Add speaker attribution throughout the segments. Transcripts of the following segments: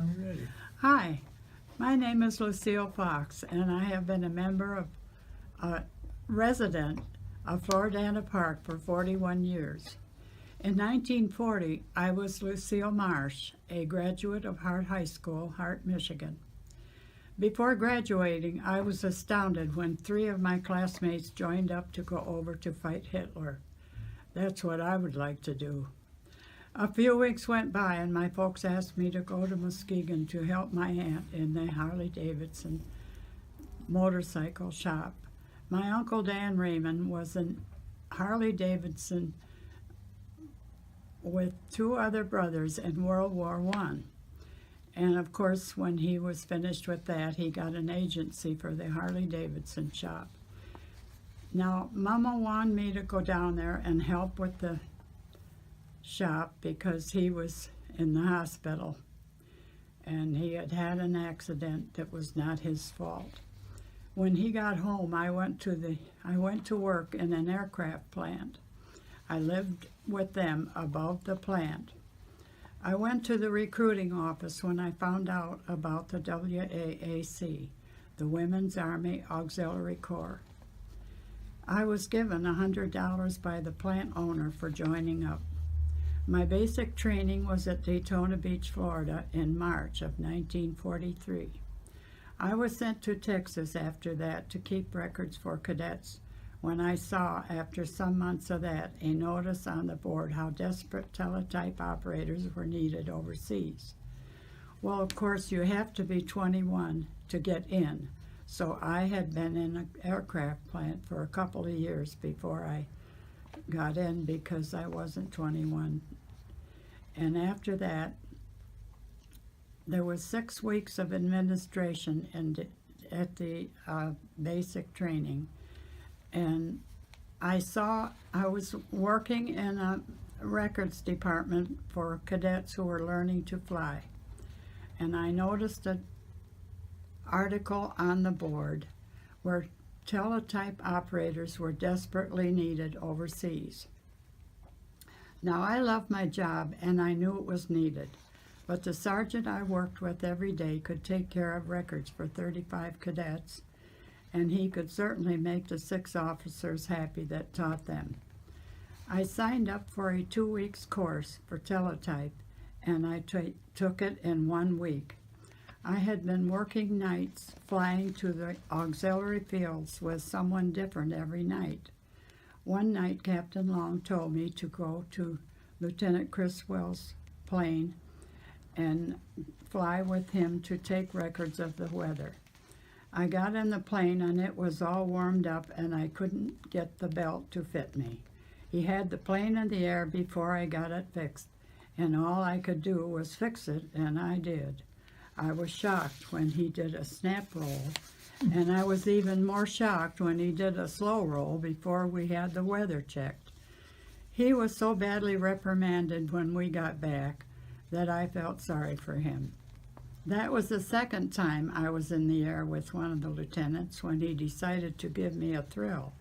Speaker 1: I'm ready.
Speaker 2: Hi, my name is Lucille Fox, and I have been a resident of Floridana Park for 41 years. In 1940, I was Lucille Marsh, a graduate of Hart High School, Hart, Michigan. Before graduating, I was astounded when 3 of my classmates joined up to go over to fight Hitler. That's what I would like to do. A few weeks went by and my folks asked me to go to Muskegon to help my aunt in the Harley-Davidson motorcycle shop. My Uncle Dan Raymond was in Harley-Davidson with 2 other brothers in World War I. And of course, when he was finished with that, he got an agency for the Harley-Davidson shop. Now, Mama wanted me to go down there and help with the shop because he was in the hospital and he had had an accident that was not his fault. When he got home, I went to work in an aircraft plant. I lived with them above the plant. I went to the recruiting office when I found out about the WAAC, the Women's Army Auxiliary Corps. I was given $100 by the plant owner for joining up. My basic training was at Daytona Beach, Florida in March of 1943. I was sent to Texas after that to keep records for cadets when I saw, after some months of that, a notice on the board how desperate teletype operators were needed overseas. Well, of course, you have to be 21 to get in, so I had been in an aircraft plant for a couple of years before I got in because I wasn't 21. And after that, there was 6 weeks of administration at the basic training. And I was working in a records department for cadets who were learning to fly. And I noticed an article on the board where teletype operators were desperately needed overseas. Now, I loved my job and I knew it was needed, but the sergeant I worked with every day could take care of records for 35 cadets, and he could certainly make the 6 officers happy that taught them. I signed up for a 2-week course for teletype, and I took it in 1 week. I had been working nights flying to the auxiliary fields with someone different every night. One night, Captain Long told me to go to Lieutenant Criswell's plane and fly with him to take records of the weather. I got in the plane and it was all warmed up and I couldn't get the belt to fit me. He had the plane in the air before I got it fixed, and all I could do was fix it, and I did. I was shocked when he did a snap roll, and I was even more shocked when he did a slow roll before we had the weather checked. He was so badly reprimanded when we got back that I felt sorry for him. That was the 2nd time I was in the air with one of the lieutenants when he decided to give me a thrill.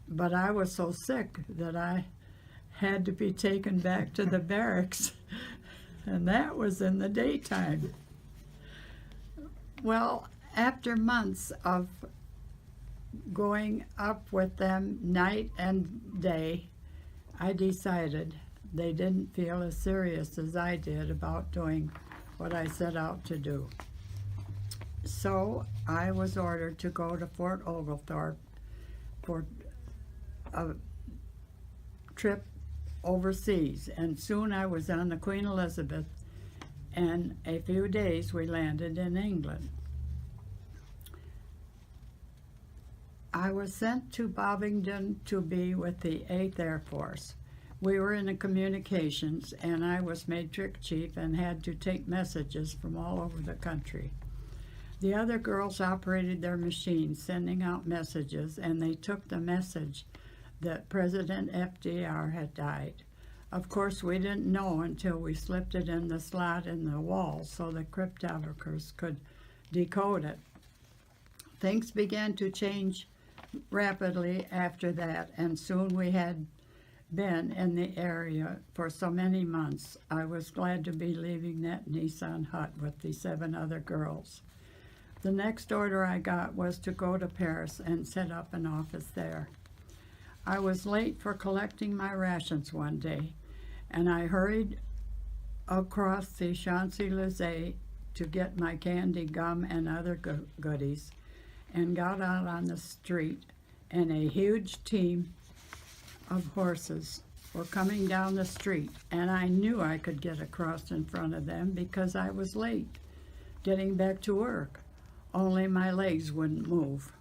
Speaker 2: But I was so sick that I had to be taken back to the barracks, and that was in the daytime. Well, after months of going up with them night and day, I decided they didn't feel as serious as I did about doing what I set out to do. So I was ordered to go to Fort Oglethorpe for a trip overseas, and soon I was on the Queen Elizabeth, and a few days we landed in England. I was sent to Bovingdon to be with the 8th Air Force. We were in the communications, and I was matrix chief and had to take messages from all over the country. The other girls operated their machines, sending out messages, and they took the message that President FDR had died. Of course, we didn't know until we slipped it in the slot in the wall so the cryptographers could decode it. Things began to change rapidly after that, and soon we had been in the area for so many months, I was glad to be leaving that Nissan hut with the 7 other girls. The next order I got was to go to Paris and set up an office there. I was late for collecting my rations one day, and I hurried across the Champs-Élysées to get my candy, gum, and other goodies, and got out on the street, and a huge team of horses were coming down the street, and I knew I could get across in front of them because I was late getting back to work, only my legs wouldn't move.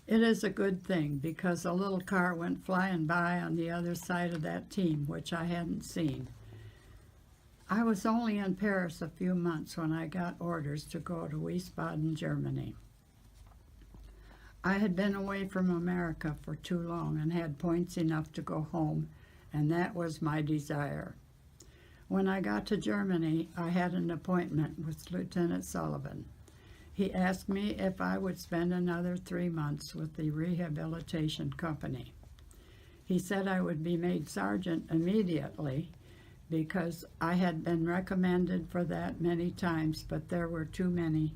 Speaker 2: It is a good thing because a little car went flying by on the other side of that team, which I hadn't seen. I was only in Paris a few months when I got orders to go to Wiesbaden, Germany. I had been away from America for too long and had points enough to go home, and that was my desire. When I got to Germany, I had an appointment with Lieutenant Sullivan. He asked me if I would spend another 3 months with the rehabilitation company. He said I would be made sergeant immediately because I had been recommended for that many times, but there were too many.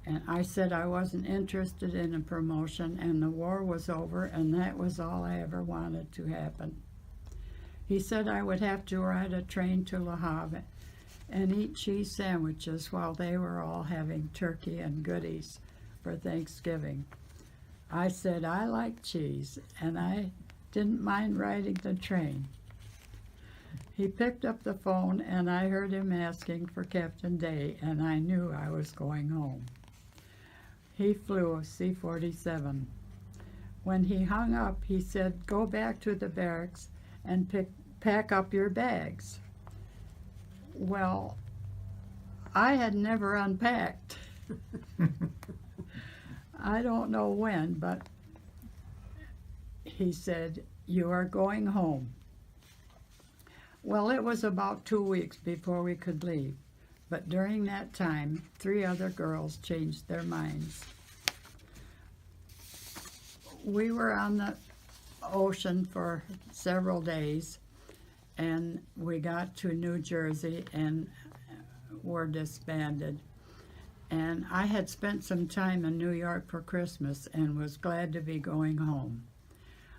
Speaker 2: And I said I wasn't interested in a promotion, and the war was over, and that was all I ever wanted to happen. He said I would have to ride a train to Le Havre and eat cheese sandwiches while they were all having turkey and goodies for Thanksgiving. I said I like cheese, and I didn't mind riding the train. He picked up the phone, and I heard him asking for Captain Day, and I knew I was going home. He flew a C-47. When he hung up, he said, "Go back to the barracks and pack up your bags." Well, I had never unpacked. I don't know when, but he said, "You are going home." Well, it was about 2 weeks before we could leave, but during that time, 3 other girls changed their minds. We were on the ocean for several days, and we got to New Jersey and were disbanded. And I had spent some time in New York for Christmas and was glad to be going home.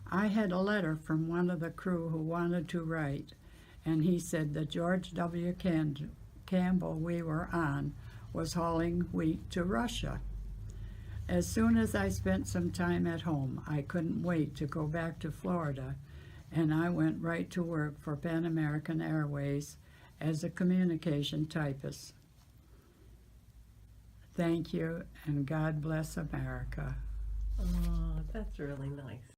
Speaker 2: I had a letter from one of the crew who wanted to write, and he said the George W. Campbell we were on was hauling wheat to Russia. As soon as I spent some time at home, I couldn't wait to go back to Florida, and I went right to work for Pan American Airways as a communication typist. Thank you, and God bless America.
Speaker 1: Oh, that's really nice.